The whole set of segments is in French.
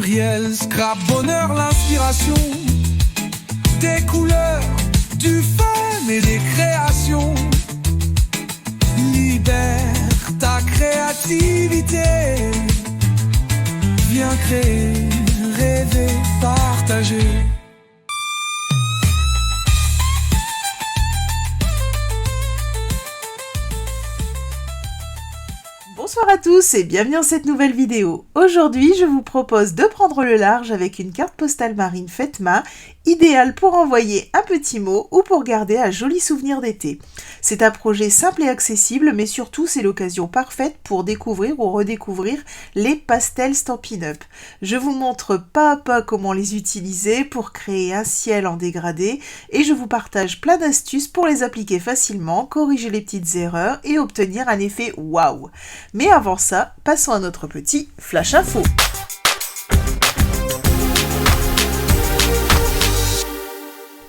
pluriel, scrap, bonheur, l'inspiration, des couleurs, du fun et des créations. Libère ta créativité, viens créer, rêver, partager. Bonsoir à tous et bienvenue dans cette nouvelle vidéo. Aujourd'hui, je vous propose de prendre le large avec une carte postale marine faite main, idéale pour envoyer un petit mot ou pour garder un joli souvenir d'été. C'est un projet simple et accessible, mais surtout c'est l'occasion parfaite pour découvrir ou redécouvrir les pastels Stampin' Up. Je vous montre pas à pas comment les utiliser pour créer un ciel en dégradé et je vous partage plein d'astuces pour les appliquer facilement, corriger les petites erreurs et obtenir un effet waouh. Mais avant ça, passons à notre petit flash info.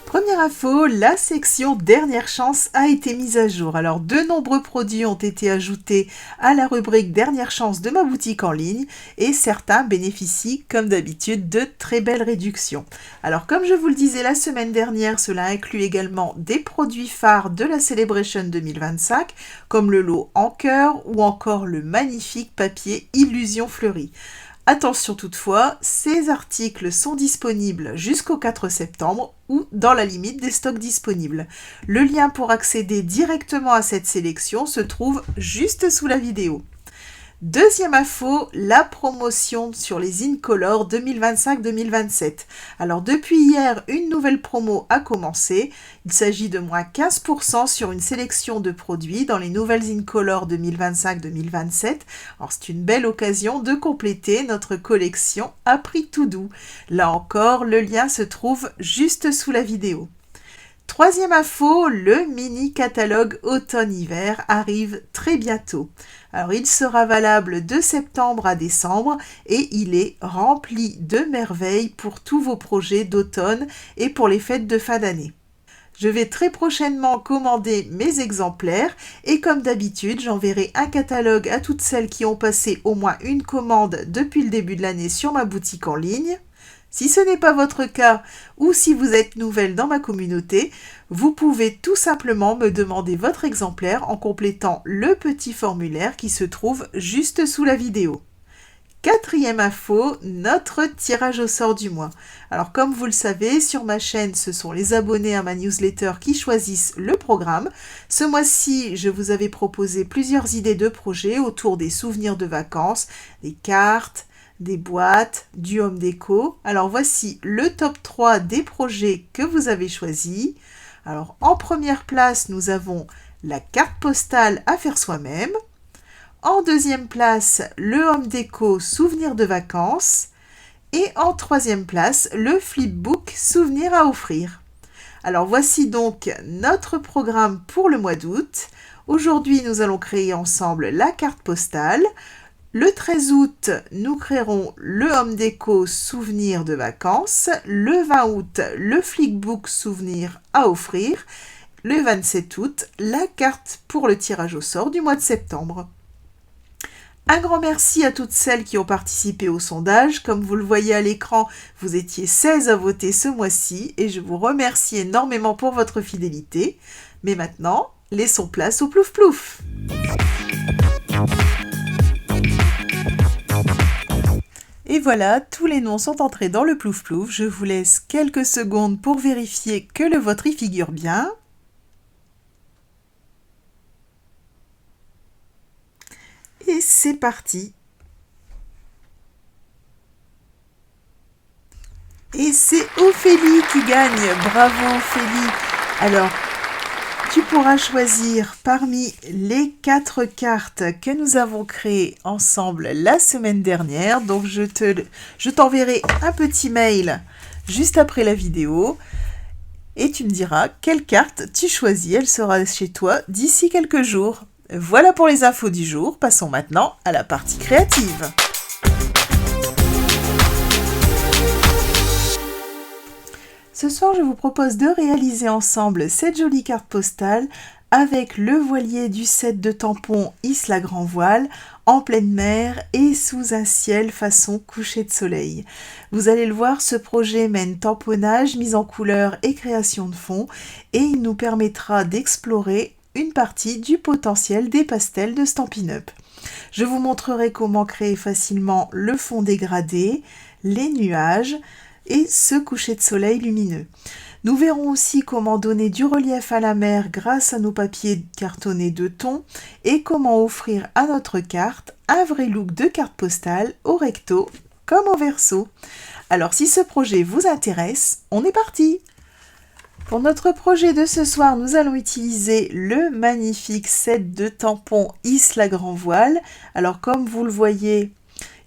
Première info, la section Dernière Chance a été mise à jour. Alors, de nombreux produits ont été ajoutés à la rubrique Dernière Chance de ma boutique en ligne et certains bénéficient, comme d'habitude, de très belles réductions. Alors, comme je vous le disais la semaine dernière, cela inclut également des produits phares de la Celebration 2025, comme le lot en cœur ou encore le magnifique papier Illusion fleurie. Attention toutefois, ces articles sont disponibles jusqu'au 4 septembre ou dans la limite des stocks disponibles. Le lien pour accéder directement à cette sélection se trouve juste sous la vidéo. Deuxième info, la promotion sur les Incolor 2025-2027. Alors depuis hier, une nouvelle promo a commencé. Il s'agit de moins 15% sur une sélection de produits dans les nouvelles Incolor 2025-2027. Alors c'est une belle occasion de compléter notre collection à prix tout doux. Là encore, le lien se trouve juste sous la vidéo. Troisième info, le mini catalogue automne-hiver arrive très bientôt. Alors il sera valable de septembre à décembre et il est rempli de merveilles pour tous vos projets d'automne et pour les fêtes de fin d'année. Je vais très prochainement commander mes exemplaires et comme d'habitude, j'enverrai un catalogue à toutes celles qui ont passé au moins une commande depuis le début de l'année sur ma boutique en ligne. Si ce n'est pas votre cas ou si vous êtes nouvelle dans ma communauté, vous pouvez tout simplement me demander votre exemplaire en complétant le petit formulaire qui se trouve juste sous la vidéo. Quatrième info, notre tirage au sort du mois. Alors comme vous le savez, sur ma chaîne, ce sont les abonnés à ma newsletter qui choisissent le programme. Ce mois-ci, je vous avais proposé plusieurs idées de projets autour des souvenirs de vacances, des cartes, des boîtes, du home déco. Alors voici le top 3 des projets que vous avez choisis. Alors en première place, nous avons la carte postale à faire soi-même. En deuxième place, le home déco souvenir de vacances. Et en troisième place, le flipbook souvenir à offrir. Alors voici donc notre programme pour le mois d'août. Aujourd'hui, nous allons créer ensemble la carte postale. Le 13 août, nous créerons le home déco souvenir de vacances. Le 20 août, le flipbook souvenir à offrir. Le 27 août, la carte pour le tirage au sort du mois de septembre. Un grand merci à toutes celles qui ont participé au sondage. Comme vous le voyez à l'écran, vous étiez 16 à voter ce mois-ci et je vous remercie énormément pour votre fidélité. Mais maintenant, laissons place au plouf plouf. Et voilà, tous les noms sont entrés dans le plouf plouf. Je vous laisse quelques secondes pour vérifier que le vôtre y figure bien. Et c'est parti. Et c'est Ophélie qui gagne. Bravo Ophélie. Alors, tu pourras choisir parmi les 4 cartes que nous avons créées ensemble la semaine dernière. Donc, je t'enverrai un petit mail juste après la vidéo et tu me diras quelle carte tu choisis. Elle sera chez toi d'ici quelques jours. Voilà pour les infos du jour. Passons maintenant à la partie créative. Ce soir, je vous propose de réaliser ensemble cette jolie carte postale avec le voilier du set de tampons Isla Grand Voile en pleine mer et sous un ciel façon coucher de soleil. Vous allez le voir, ce projet mène tamponnage, mise en couleur et création de fond et il nous permettra d'explorer une partie du potentiel des pastels de Stampin' Up. Je vous montrerai comment créer facilement le fond dégradé, les nuages et ce coucher de soleil lumineux. Nous verrons aussi comment donner du relief à la mer grâce à nos papiers cartonnés de thon et comment offrir à notre carte un vrai look de carte postale au recto comme au verso. Alors si ce projet vous intéresse, on est parti! Pour notre projet de ce soir, nous allons utiliser le magnifique set de tampons Isla Grand Voile. Alors comme vous le voyez,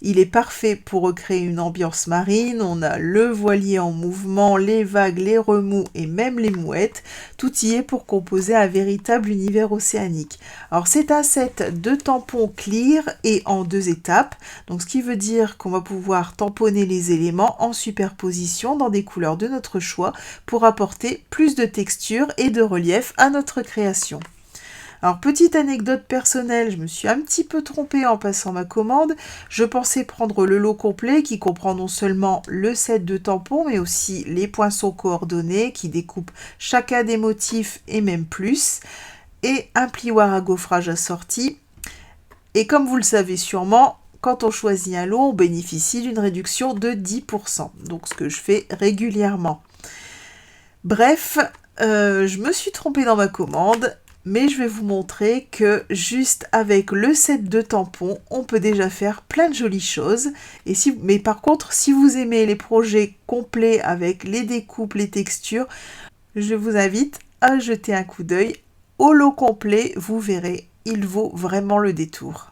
il est parfait pour recréer une ambiance marine. On a le voilier en mouvement, les vagues, les remous et même les mouettes. Tout y est pour composer un véritable univers océanique. Alors c'est un set de tampons clear et en 2 étapes. Donc ce qui veut dire qu'on va pouvoir tamponner les éléments en superposition dans des couleurs de notre choix pour apporter plus de texture et de relief à notre création. Alors, petite anecdote personnelle, je me suis un petit peu trompée en passant ma commande. Je pensais prendre le lot complet qui comprend non seulement le set de tampons, mais aussi les poinçons coordonnés qui découpent chacun des motifs et même plus, et un plioir à gaufrage assorti. Et comme vous le savez sûrement, quand on choisit un lot, on bénéficie d'une réduction de 10%, donc ce que je fais régulièrement. Bref, je me suis trompée dans ma commande. Mais je vais vous montrer que juste avec le set de tampons, on peut déjà faire plein de jolies choses. Mais par contre, si vous aimez les projets complets avec les découpes, les textures, je vous invite à jeter un coup d'œil au lot complet. Vous verrez, il vaut vraiment le détour.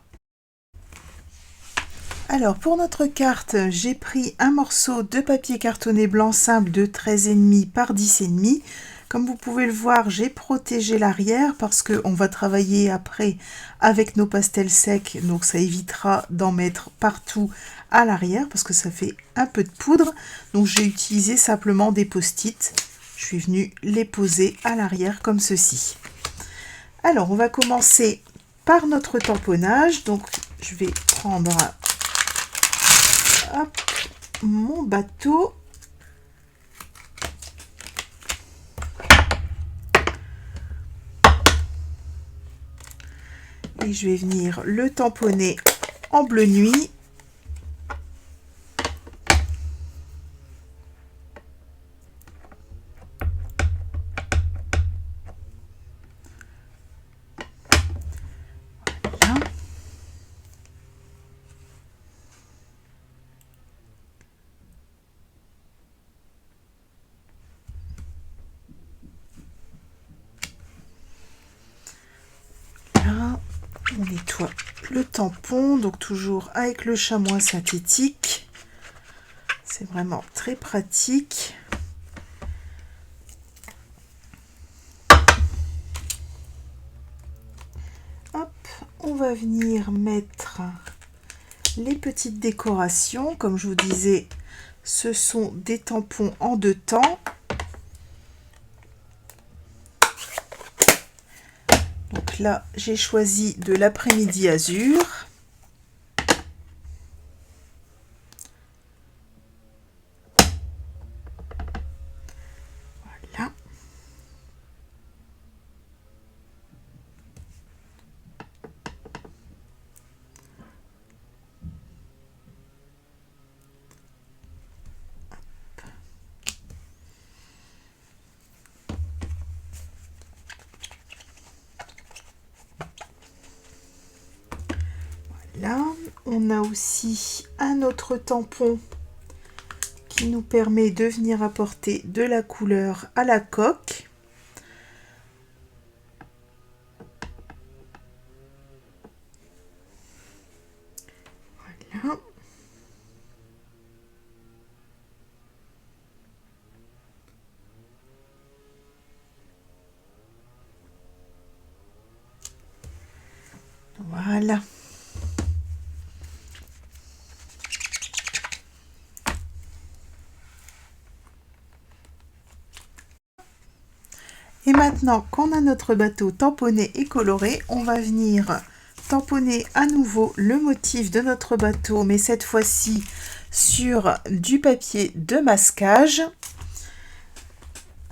Alors pour notre carte, j'ai pris un morceau de papier cartonné blanc simple de 13,5 par 10,5. Comme vous pouvez le voir, j'ai protégé l'arrière parce qu'on va travailler après avec nos pastels secs, donc ça évitera d'en mettre partout à l'arrière parce que ça fait un peu de poudre. Donc j'ai utilisé simplement des post-it. Je suis venue les poser à l'arrière comme ceci. Alors on va commencer par notre tamponnage. Donc je vais prendre mon bateau. Et je vais venir le tamponner en bleu nuit. Voilà. Là. On nettoie le tampon, donc toujours avec le chamois synthétique. C'est vraiment très pratique. Hop, on va venir mettre les petites décorations. Comme je vous disais, ce sont des tampons en 2 temps. Donc là, j'ai choisi de l'après-midi azur. Voilà. Là, on a aussi un autre tampon qui nous permet de venir apporter de la couleur à la coque. Voilà. Voilà. Et maintenant qu'on a notre bateau tamponné et coloré, on va venir tamponner à nouveau le motif de notre bateau, mais cette fois-ci sur du papier de masquage.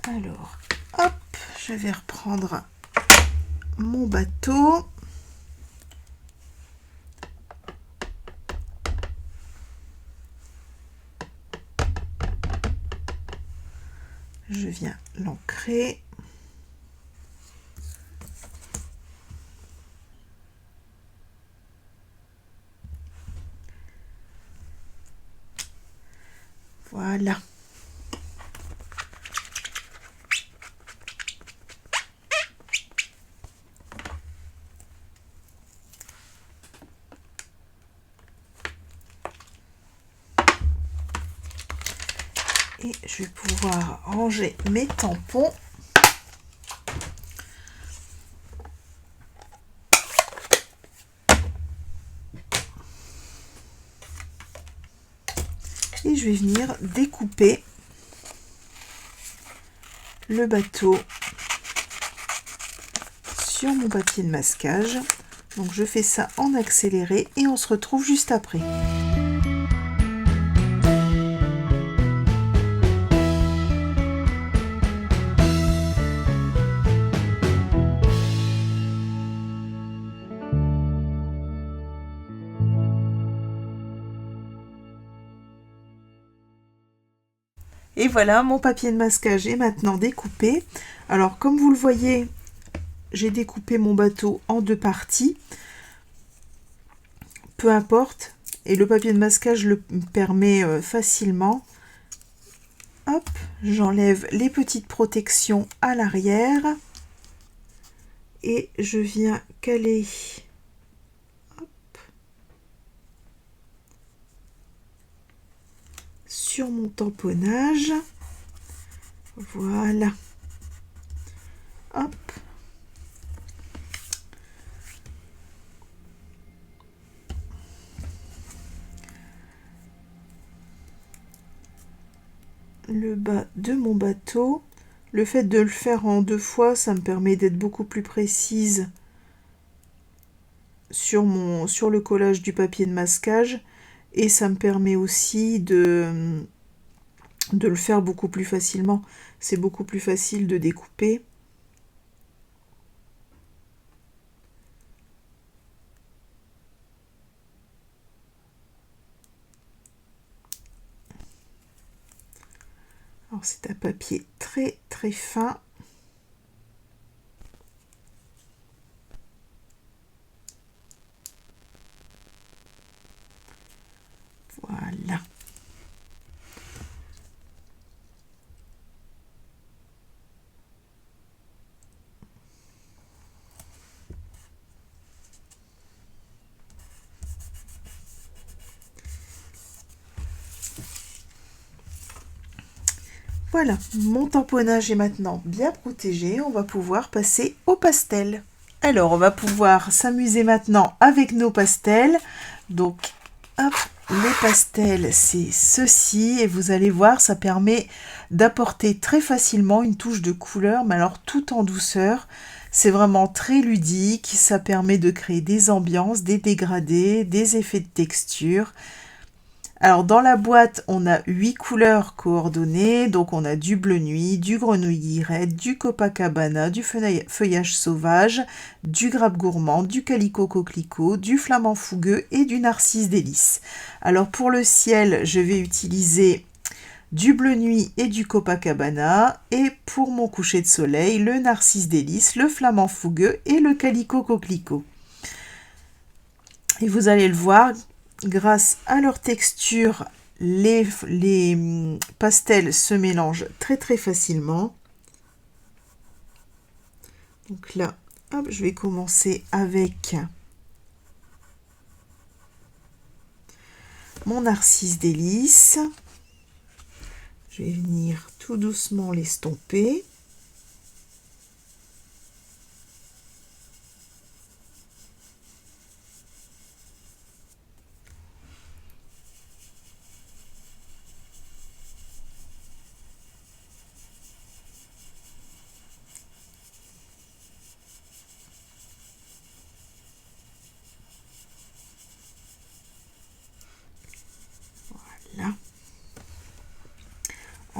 Alors, hop, je vais reprendre mon bateau. Je viens l'ancrer. Voilà. Et je vais pouvoir ranger mes tampons. Et je vais venir découper le bateau sur mon papier de masquage. Donc je fais ça en accéléré et on se retrouve juste après. Et voilà, mon papier de masquage est maintenant découpé. Alors, comme vous le voyez, j'ai découpé mon bateau en deux parties. Peu importe. Et le papier de masquage le permet facilement. Hop, j'enlève les petites protections à l'arrière. Et je viens caler. Hop, sur mon tamponnage. Voilà. Hop. Le bas de mon bateau. Le fait de le faire en deux fois, ça me permet d'être beaucoup plus précise sur le collage du papier de masquage. Et ça me permet aussi de le faire beaucoup plus facilement. C'est beaucoup plus facile de découper. Alors c'est un papier très très fin. Voilà. Voilà, mon tamponnage est maintenant bien protégé. On va pouvoir passer au pastel. Alors, on va pouvoir s'amuser maintenant avec nos pastels. Donc, hop, les pastels, c'est ceci. Et vous allez voir, ça permet d'apporter très facilement une touche de couleur, mais alors tout en douceur. C'est vraiment très ludique. Ça permet de créer des ambiances, des dégradés, des effets de texture. Alors dans la boîte, on a 8 couleurs coordonnées, donc on a du bleu nuit, du grenouille guirette, du Copacabana, du feuillage sauvage, du grappe gourmand, du calicot coquelicot, du flamant fougueux et du narcisse délice. Alors pour le ciel, je vais utiliser du bleu nuit et du Copacabana, et pour mon coucher de soleil, le narcisse délice, le flamant fougueux et le calicot coquelicot. Et vous allez le voir, grâce à leur texture, les pastels se mélangent très très facilement. Donc là, hop, je vais commencer avec mon narcisse délice. Je vais venir tout doucement l'estomper.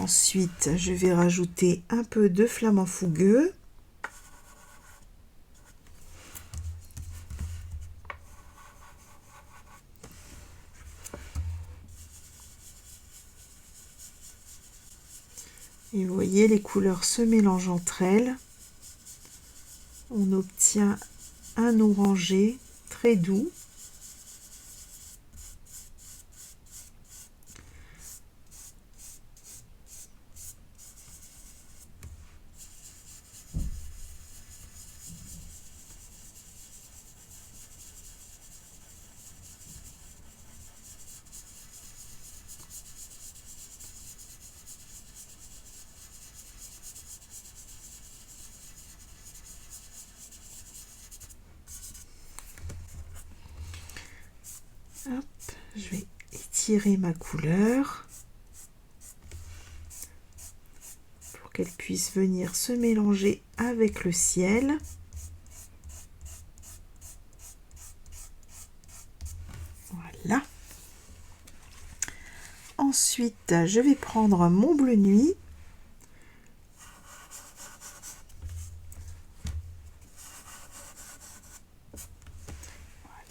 Ensuite, je vais rajouter un peu de flamant fougueux. Et vous voyez, les couleurs se mélangent entre elles. On obtient un orangé très doux. Hop, je vais étirer ma couleur pour qu'elle puisse venir se mélanger avec le ciel. Voilà. Ensuite, je vais prendre mon bleu nuit.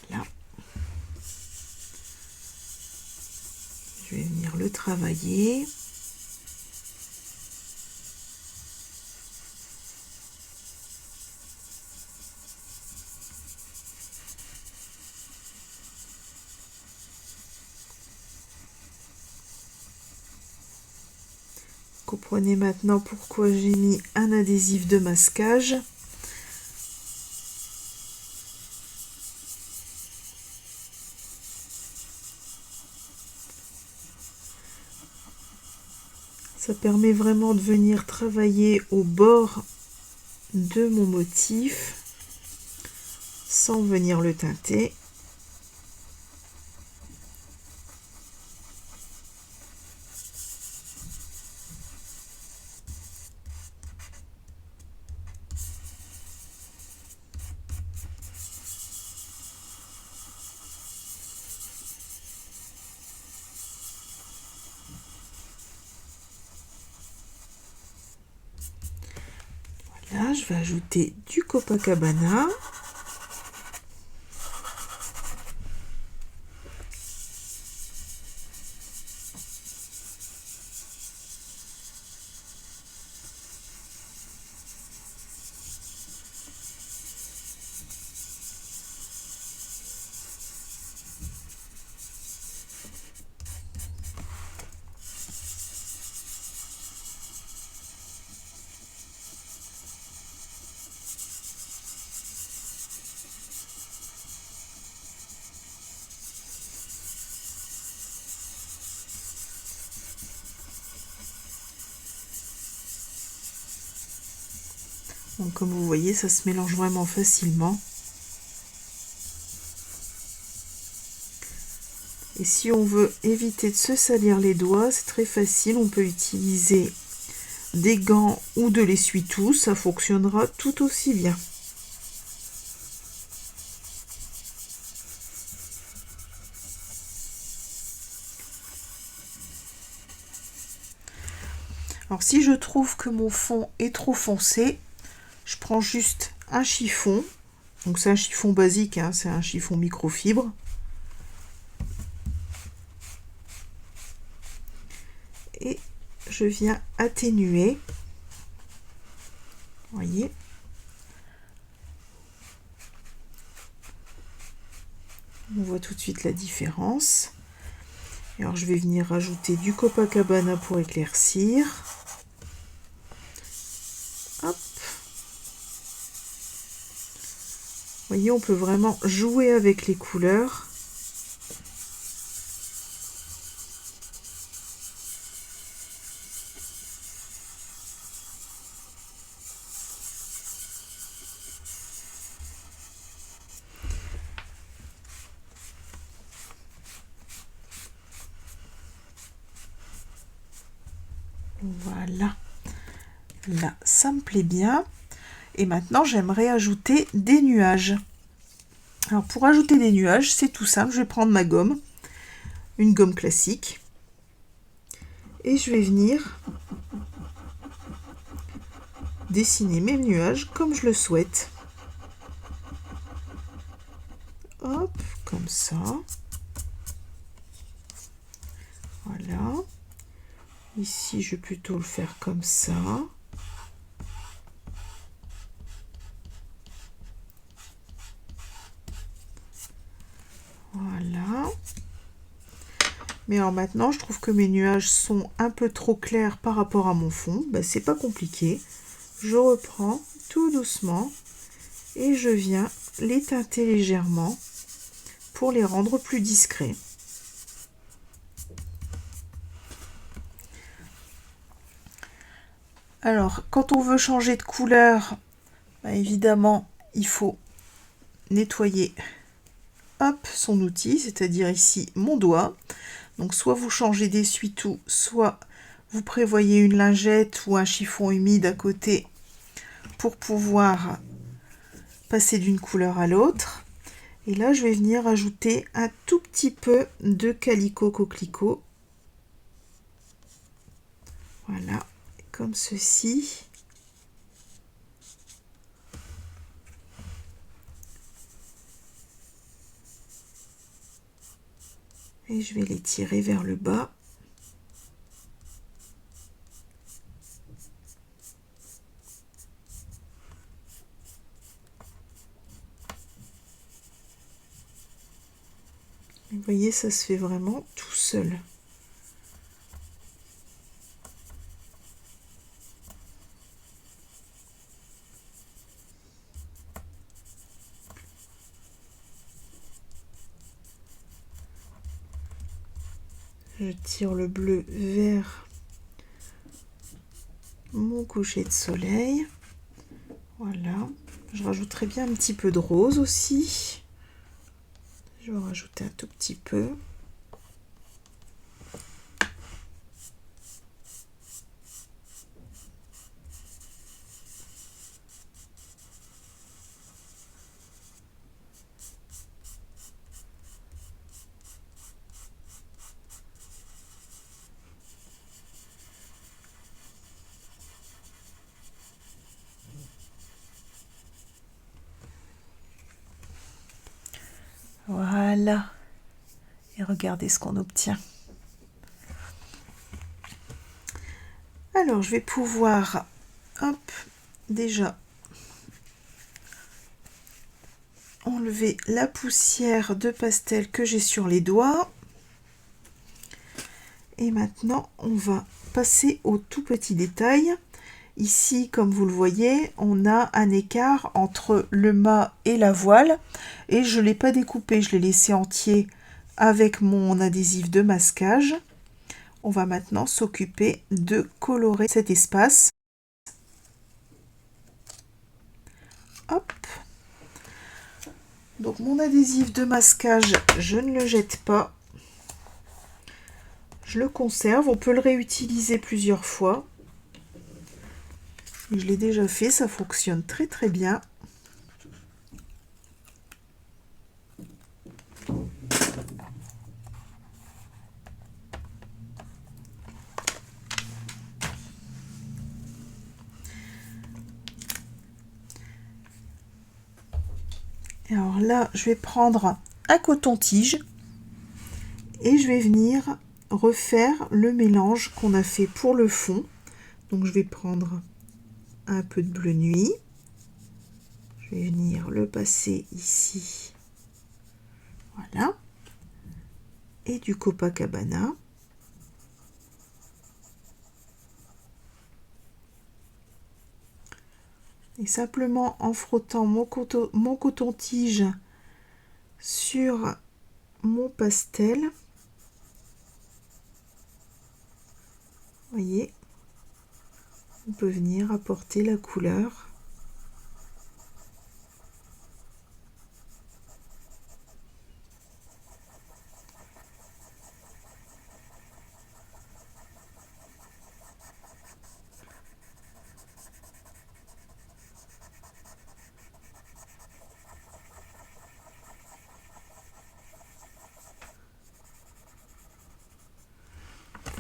Voilà. Je vais venir le travailler. Comprenez maintenant pourquoi j'ai mis un adhésif de masquage. Ça permet vraiment de venir travailler au bord de mon motif sans venir le teinter. Là, je vais ajouter du Copacabana. Donc, comme vous voyez, ça se mélange vraiment facilement. Et si on veut éviter de se salir les doigts, c'est très facile. On peut utiliser des gants ou de l'essuie-tout. Ça fonctionnera tout aussi bien. Alors, si je trouve que mon fond est trop foncé, je prends juste un chiffon. Donc c'est un chiffon basique, hein, c'est un chiffon microfibre. Et je viens atténuer. Vous voyez. On voit tout de suite la différence. Et alors je vais venir rajouter du Copacabana pour éclaircir. Hop. Vous voyez, on peut vraiment jouer avec les couleurs. Voilà. Là, ça me plaît bien. Et maintenant, j'aimerais ajouter des nuages. Alors, pour ajouter des nuages, c'est tout simple. Je vais prendre ma gomme, une gomme classique. Et je vais venir dessiner mes nuages comme je le souhaite. Hop, comme ça. Voilà. Ici, je vais plutôt le faire comme ça. Voilà. Mais alors maintenant, je trouve que mes nuages sont un peu trop clairs par rapport à mon fond. Ben, c'est pas compliqué. Je reprends tout doucement et je viens les teinter légèrement pour les rendre plus discrets. Alors, quand on veut changer de couleur, ben évidemment, il faut nettoyer hop, son outil, c'est-à-dire ici mon doigt. Donc soit vous changez d'essuie-tout, soit vous prévoyez une lingette ou un chiffon humide à côté pour pouvoir passer d'une couleur à l'autre. Et là, je vais venir ajouter un tout petit peu de Calico Coquelicot. Voilà, comme ceci. Et je vais les tirer vers le bas. Vous voyez, ça se fait vraiment tout seul. Je tire le bleu vers mon coucher de soleil. Voilà. Je rajouterai bien un petit peu de rose aussi. Je vais en rajouter un tout petit peu. Voilà. Et regardez ce qu'on obtient. Alors, je vais pouvoir, hop, déjà enlever la poussière de pastel que j'ai sur les doigts. Et maintenant, on va passer aux tout petits détails. Ici, comme vous le voyez, on a un écart entre le mât et la voile. Et je ne l'ai pas découpé, je l'ai laissé entier avec mon adhésif de masquage. On va maintenant s'occuper de colorer cet espace. Hop. Donc mon adhésif de masquage, je ne le jette pas. Je le conserve, on peut le réutiliser plusieurs fois. Je l'ai déjà fait, ça fonctionne très très bien. Et alors là, je vais prendre un coton-tige et je vais venir refaire le mélange qu'on a fait pour le fond. Donc je vais prendre un peu de bleu nuit. Je vais venir le passer ici. Voilà. Et du Copacabana. Et simplement en frottant mon coton-tige sur mon pastel, voyez, on peut venir apporter la couleur.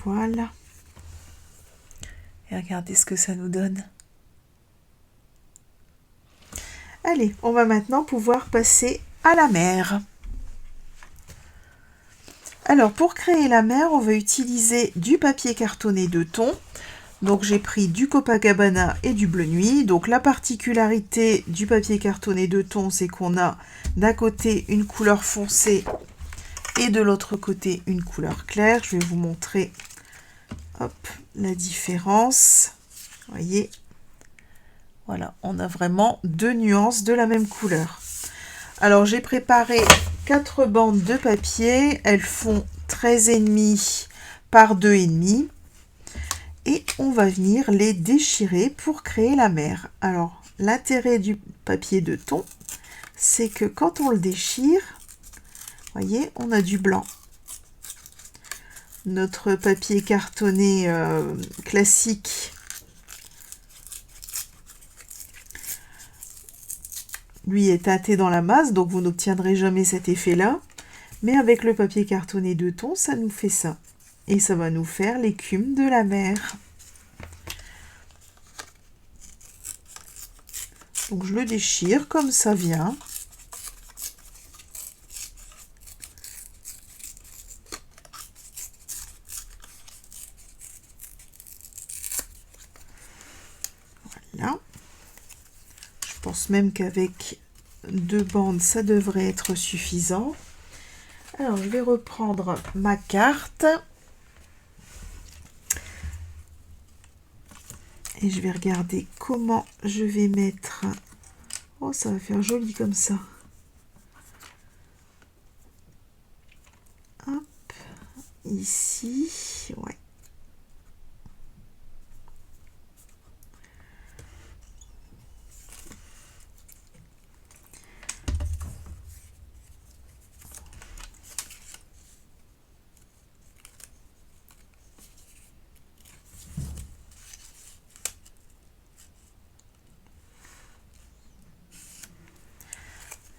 Voilà. Et regardez ce que ça nous donne. Allez, on va maintenant pouvoir passer à la mer. Alors, pour créer la mer, on va utiliser du papier cartonné de thon. Donc, j'ai pris du Copacabana et du Bleu Nuit. Donc, la particularité du papier cartonné de thon, c'est qu'on a d'un côté une couleur foncée et de l'autre côté une couleur claire. Je vais vous montrer la différence. Vous voyez, voilà, on a vraiment deux nuances de la même couleur. Alors, j'ai préparé 4 bandes de papier. Elles font 13,5 par 2,5. Et on va venir les déchirer pour créer la mer. Alors, l'intérêt du papier de thon, c'est que quand on le déchire, vous voyez, on a du blanc. Notre papier cartonné classique, lui est teinté dans la masse, donc vous n'obtiendrez jamais cet effet-là. Mais avec le papier cartonné de thon, ça nous fait ça. Et ça va nous faire l'écume de la mer. Donc je le déchire comme ça vient. Voilà. Je pense même qu'avec 2 bandes, ça devrait être suffisant. Alors je vais reprendre ma carte. Et je vais regarder comment je vais mettre... Oh, ça va faire joli comme ça. Hop, ici, ouais.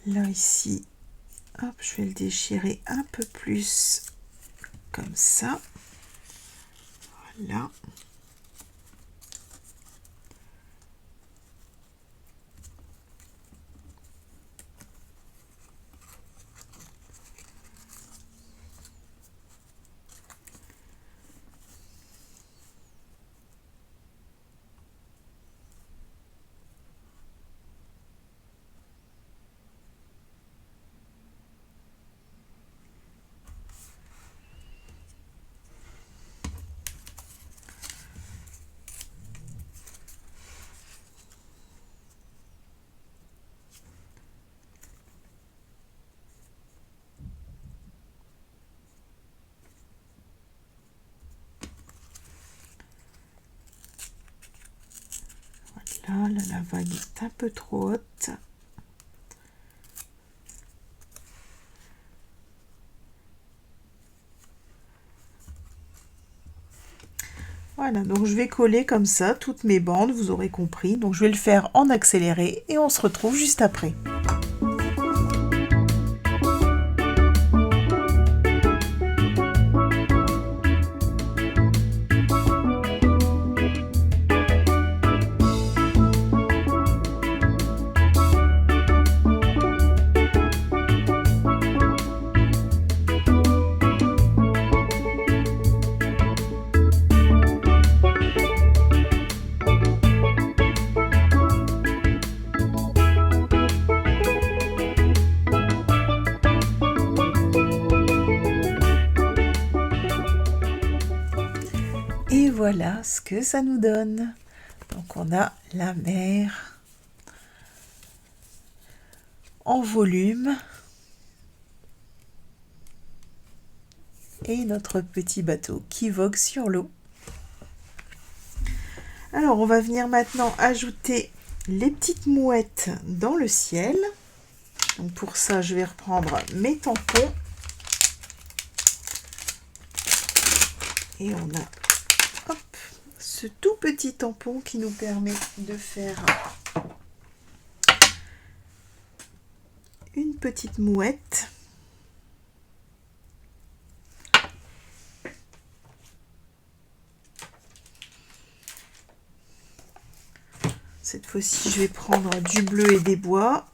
Là, ici, hop, je vais le déchirer un peu plus comme ça. Voilà. Là, la vague est un peu trop haute. Voilà, donc je vais coller comme ça toutes mes bandes, vous aurez compris. Donc je vais le faire en accéléré et on se retrouve juste après. Et voilà ce que ça nous donne. Donc on a la mer en volume et notre petit bateau qui vogue sur l'eau. Alors on va venir maintenant ajouter les petites mouettes dans le ciel. Donc pour ça je vais reprendre mes tampons. Et on a ce tout petit tampon qui nous permet de faire une petite mouette. Cette fois-ci, je vais prendre du bleu et des bois.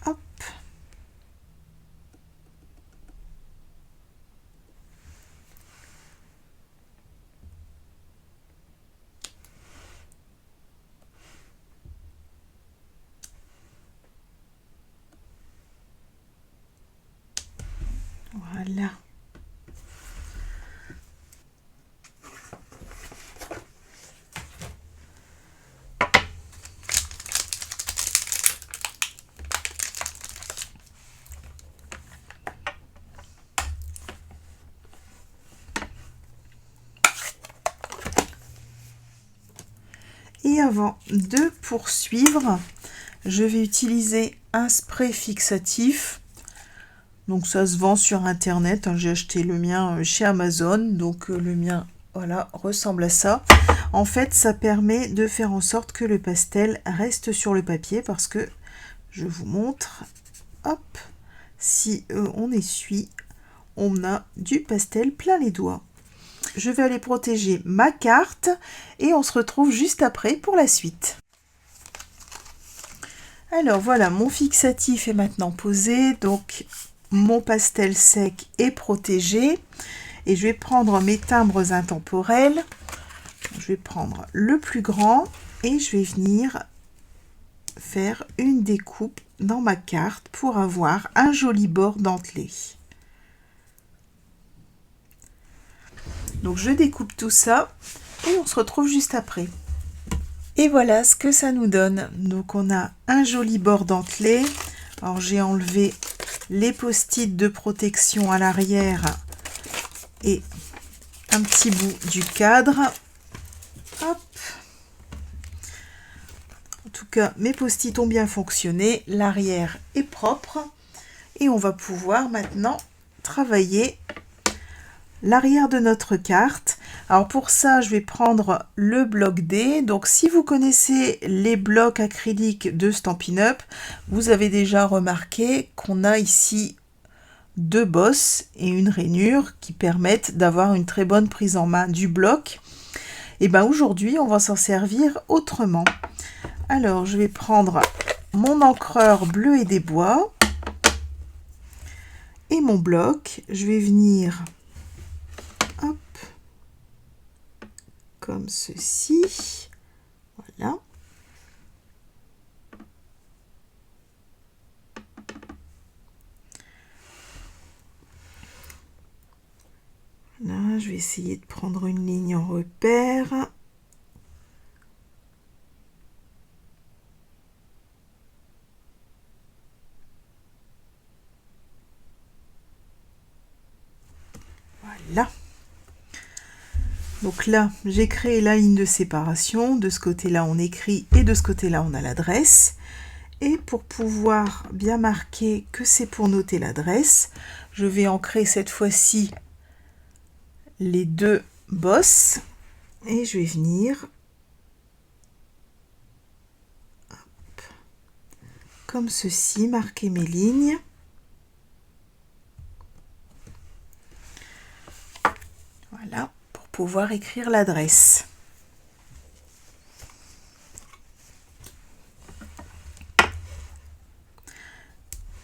Hop. Voilà. Et avant de poursuivre, je vais utiliser un spray fixatif. Donc ça se vend sur internet, hein. J'ai acheté le mien chez Amazon, donc le mien voilà, ressemble à ça. En fait, ça permet de faire en sorte que le pastel reste sur le papier parce que, je vous montre, hop, si on essuie, on a du pastel plein les doigts. Je vais aller protéger ma carte et on se retrouve juste après pour la suite. Alors voilà, mon fixatif est maintenant posé, donc mon pastel sec est protégé et je vais prendre mes timbres intemporels. Je vais prendre le plus grand et je vais venir faire une découpe dans ma carte pour avoir un joli bord dentelé. Donc je découpe tout ça et on se retrouve juste après. Et voilà ce que ça nous donne. Donc on a un joli bord dentelé. Alors j'ai enlevé les post-it de protection à l'arrière et un petit bout du cadre. Hop. En tout cas, mes post-it ont bien fonctionné. L'arrière est propre. Et on va pouvoir maintenant travailler l'arrière de notre carte. Alors pour ça, je vais prendre le bloc D. Donc si vous connaissez les blocs acryliques de Stampin' Up, vous avez déjà remarqué qu'on a ici deux bosses et une rainure qui permettent d'avoir une très bonne prise en main du bloc. Et bien aujourd'hui, on va s'en servir autrement. Alors je vais prendre mon encreur bleu et des bois et mon bloc. Je vais venir hop, comme ceci, voilà. Là, je vais essayer de prendre une ligne en repère. Voilà. Donc là, j'ai créé la ligne de séparation. De ce côté-là, on écrit et de ce côté-là, on a l'adresse. Et pour pouvoir bien marquer que c'est pour noter l'adresse, je vais ancrer cette fois-ci les deux bosses et je vais venir hop, comme ceci, marquer mes lignes. Voilà, pour pouvoir écrire l'adresse.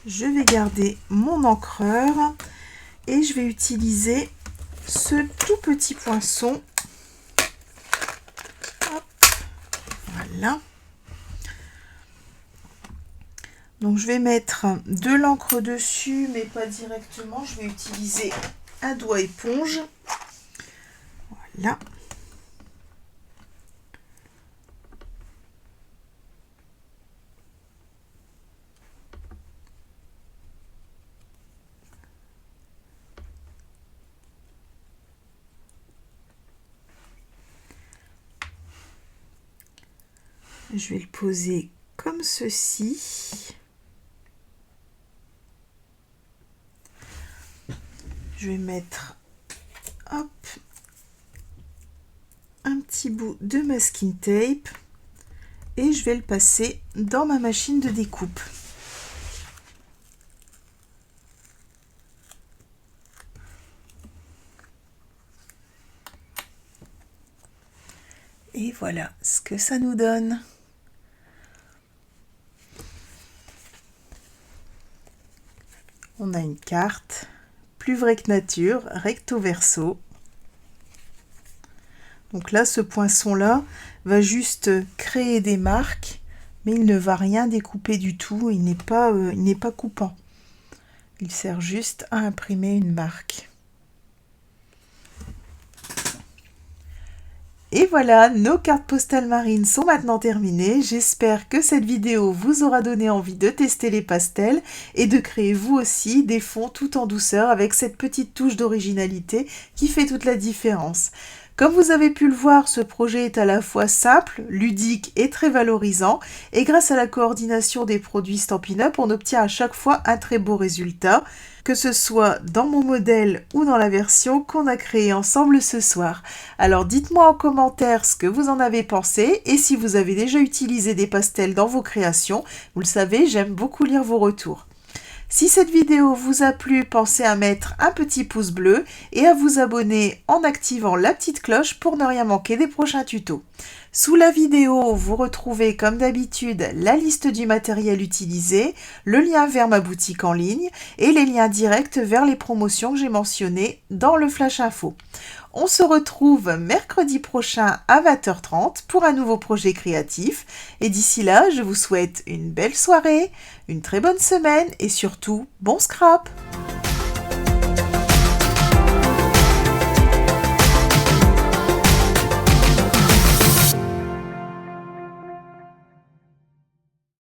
Je vais garder mon encreur et je vais utiliser ce tout petit poinçon. Hop, voilà. Donc je vais mettre de l'encre dessus, mais pas directement. Je vais utiliser un doigt éponge. Voilà. Je vais le poser comme ceci. Je vais mettre hop, un petit bout de masking tape et je vais le passer dans ma machine de découpe. Et voilà ce que ça nous donne. On a une carte, plus vrai que nature, recto verso. Donc là, ce poinçon-là va juste créer des marques, mais il ne va rien découper du tout, il n'est pas coupant. Il sert juste à imprimer une marque. Et voilà, nos cartes postales marines sont maintenant terminées. J'espère que cette vidéo vous aura donné envie de tester les pastels et de créer vous aussi des fonds tout en douceur avec cette petite touche d'originalité qui fait toute la différence. Comme vous avez pu le voir, ce projet est à la fois simple, ludique et très valorisant. Et grâce à la coordination des produits Stampin' Up, on obtient à chaque fois un très beau résultat, que ce soit dans mon modèle ou dans la version qu'on a créée ensemble ce soir. Alors dites-moi en commentaire ce que vous en avez pensé et si vous avez déjà utilisé des pastels dans vos créations. Vous le savez, j'aime beaucoup lire vos retours. Si cette vidéo vous a plu, pensez à mettre un petit pouce bleu et à vous abonner en activant la petite cloche pour ne rien manquer des prochains tutos. Sous la vidéo, vous retrouvez comme d'habitude la liste du matériel utilisé, le lien vers ma boutique en ligne et les liens directs vers les promotions que j'ai mentionnées dans le Flash Info. On se retrouve mercredi prochain à 20h30 pour un nouveau projet créatif. Et d'ici là, je vous souhaite une belle soirée, une très bonne semaine et surtout, bon scrap!